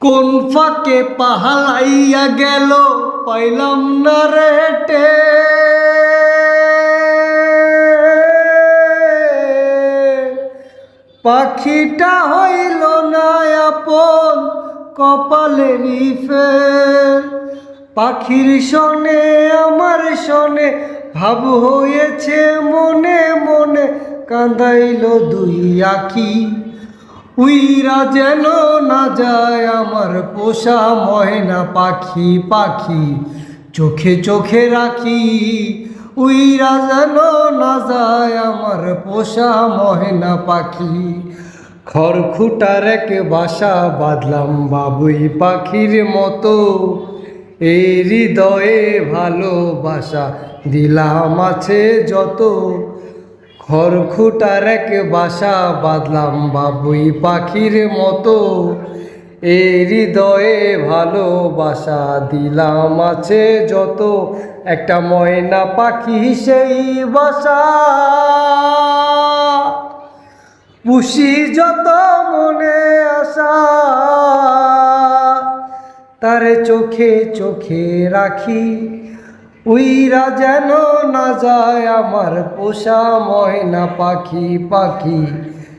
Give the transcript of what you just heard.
কোন ফাঁকে পাহালাইয়া গেল পাইলাম না রেটে, পাখিটা হইল না আপন কপালেরই ফের। পাখির শোনে আমার শোনে ভাব হয়েছে মনে মনে, কাঁদাইল দুই আখি উইরা যেন না যায় আমার পোষা ময়না পাখি। পাখি চোখে চোখে রাখি উইরা যেন না যায় আমার পোষা ময়না পাখি। খড়খুটার এক বাসা বাঁধলাম বাবুই পাখির মতো, এই হৃদয়ে ভালোবাসা দিলাম আছে যত। খড়খুটার এক বাসা বাঁধলাম বাবুই পাখির মতো, এই হৃদয়ে ভালোবাসা দিলাম আছে যত। একটা ময়না পাখি সেই বাসা পুষি যত মনে আসা, তারে চোখে চোখে রাখি উইরা যেন না যায় আমার পোষা ময়না পাখি। পাখি